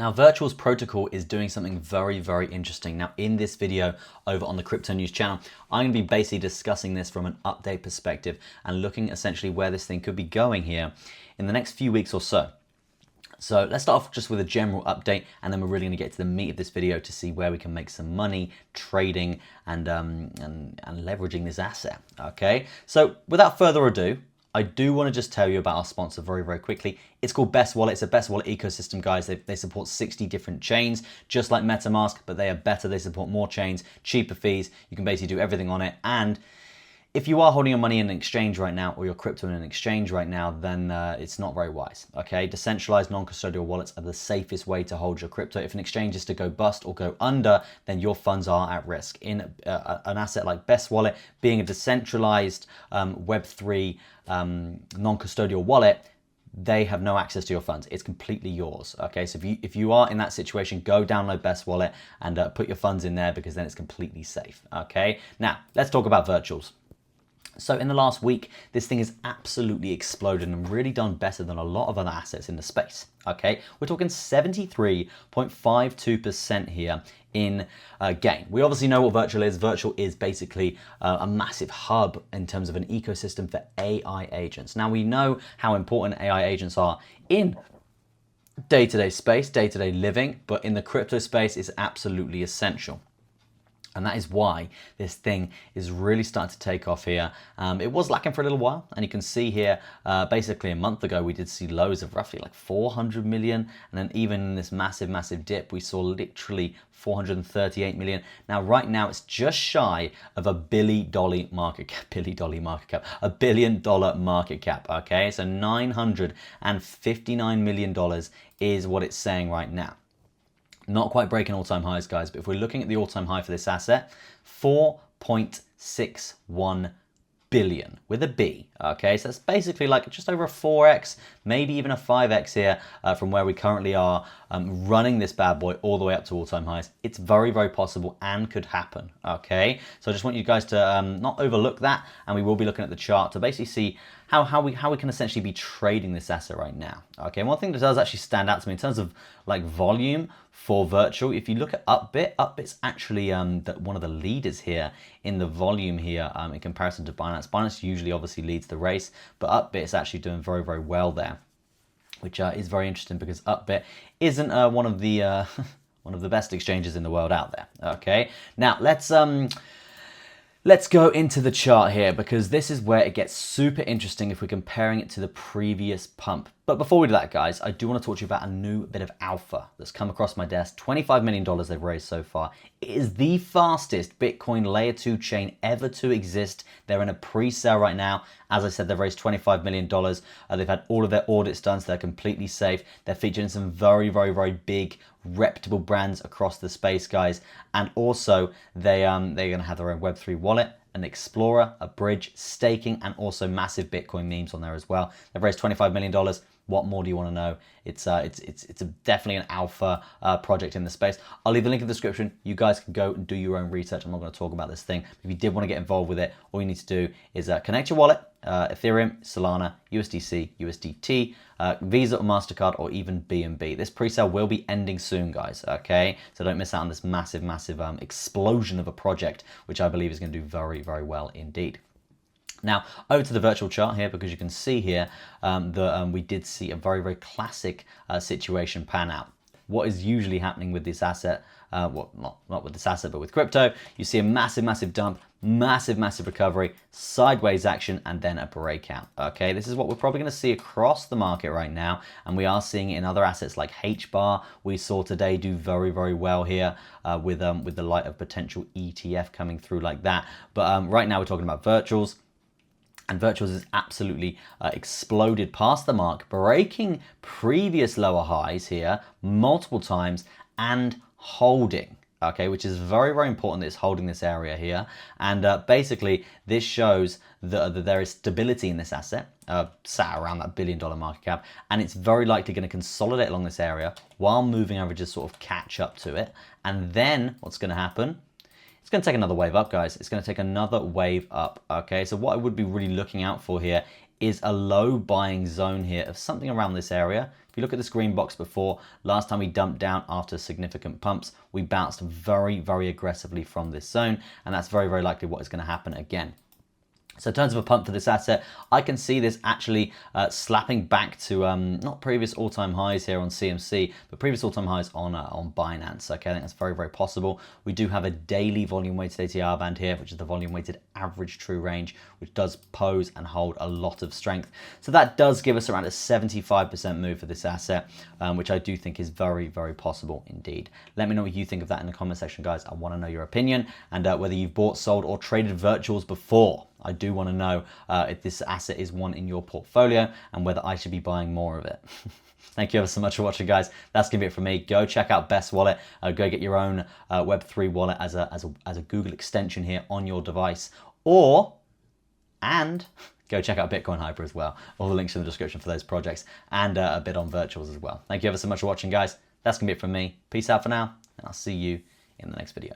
Now, Virtual's protocol is doing something very, very interesting. Now, in this video over on the Crypto News channel, I'm going to be basically discussing this from an update perspective and looking essentially where this thing could be going here in the next few weeks or so. So let's start off just with a general update, and then we're really going to get to the meat of this video to see where we can make some money trading and leveraging this asset. Okay, so without further ado, I do want to just tell you about our sponsor very, very quickly. It's called Best Wallet. It's a Best Wallet ecosystem, guys. They support 60 different chains, just like MetaMask, but they are better. They support more chains, cheaper fees. You can basically do everything on it. And if you are holding your money in an exchange right now, or your crypto in an exchange right now, then it's not very wise, okay? Decentralized non-custodial wallets are the safest way to hold your crypto. If an exchange is to go bust or go under, then your funds are at risk. In an asset like Best Wallet, being a decentralized Web3 non-custodial wallet, they have no access to your funds. It's completely yours, okay? So if you are in that situation, go download Best Wallet and put your funds in there, because then it's completely safe, okay? Now, let's talk about virtuals. So in the last week, this thing has absolutely exploded and really done better than a lot of other assets in the space, okay? We're talking 73.52% here in gain. We obviously know what Virtual is. Virtual is basically a massive hub in terms of an ecosystem for AI agents. Now, we know how important AI agents are in day-to-day space, day-to-day living, but in the crypto space, it's absolutely essential. And that is why this thing is really starting to take off here. It was lacking for a little while, and you can see here, basically a month ago, we did see lows of roughly like 400 million. And then even in this massive, massive dip, we saw literally 438 million. Now, right now, it's just shy of a $1 billion market cap, $1 billion market cap, okay? So $959 million is what it's saying right now. Not quite breaking all-time highs, guys, but if we're looking at the all-time high for this asset, 4.61 billion with a B, okay? So that's basically like just over a 4x, maybe even a 5x here from where we currently are, running this bad boy all the way up to all-time highs. It's very, very possible and could happen, okay? So I just want you guys to not overlook that, and we will be looking at the chart to basically see how we can essentially be trading this asset right now. Okay, and one thing that does actually stand out to me in terms of like volume for Virtual, if you look at Upbit's actually one of the leaders here in the volume here in comparison to Binance. Binance usually obviously leads the race, but Upbit is actually doing very, very well there, which is very interesting because Upbit isn't one of the one of the best exchanges in the world out there. Okay, now let's go into the chart here, because this is where it gets super interesting if we're comparing it to the previous pump. But before we do that, guys, I do want to talk to you about a new bit of alpha that's come across my desk. $25 million they've raised so far. It is the fastest Bitcoin layer 2 chain ever to exist. They're in a pre-sale right now. As I said, they've raised $25 million. They've had all of their audits done, so they're completely safe. They're featuring some very, very, very big, reputable brands across the space, guys. And also, they're going to have their own Web3 wallet, an Explorer, a bridge, staking, and also massive Bitcoin memes on there as well. They've raised $25 million. What more do you want to know? It's definitely an alpha project in the space. I'll leave the link in the description. You guys can go and do your own research. I'm not going to talk about this thing. If you did want to get involved with it, all you need to do is connect your wallet, Ethereum, Solana, USDC, USDT, Visa or MasterCard, or even BNB. This pre-sale will be ending soon, guys, okay? So don't miss out on this massive, massive explosion of a project, which I believe is going to do very, very well indeed. Now, over to the Virtual chart here, because you can see here that we did see a very, very classic situation pan out. What is usually happening with this asset, well, not with this asset, but with crypto, you see a massive, massive dump, massive, massive recovery, sideways action, and then a breakout, okay? This is what we're probably going to see across the market right now, and we are seeing it in other assets like HBAR. We saw today do very, very well here with the light of potential ETF coming through like that. But right now we're talking about Virtuals. And Virtuals has absolutely exploded past the mark, breaking previous lower highs here multiple times and holding, okay, which is very, very important that it's holding this area here. And basically, this shows that there is stability in this asset, sat around that $1 billion market cap, and it's very likely going to consolidate along this area while moving averages sort of catch up to it. And then what's going to happen? It's going to take another wave up, guys. It's going to take another wave up, okay? So what I would be really looking out for here is a low buying zone here of something around this area. If you look at this green box before, last time we dumped down after significant pumps, we bounced very, very aggressively from this zone, and that's very, very likely what is going to happen again. So in terms of a pump for this asset, I can see this actually slapping back to not previous all-time highs here on CMC, but previous all-time highs on Binance. Okay, I think that's very, very possible. We do have a daily volume-weighted ATR band here, which is the volume-weighted average true range, which does pose and hold a lot of strength. So that does give us around a 75% move for this asset, which I do think is very, very possible indeed. Let me know what you think of that in the comment section, guys. I want to know your opinion and whether you've bought, sold, or traded virtuals before. I do want to know if this asset is one in your portfolio and whether I should be buying more of it. Thank you ever so much for watching, guys. That's going to be it from me. Go check out Best Wallet. Go get your own Web3 wallet as a Google extension here on your device. And go check out Bitcoin Hyper as well. All the links in the description for those projects and a bit on virtuals as well. Thank you ever so much for watching, guys. That's going to be it from me. Peace out for now, and I'll see you in the next video.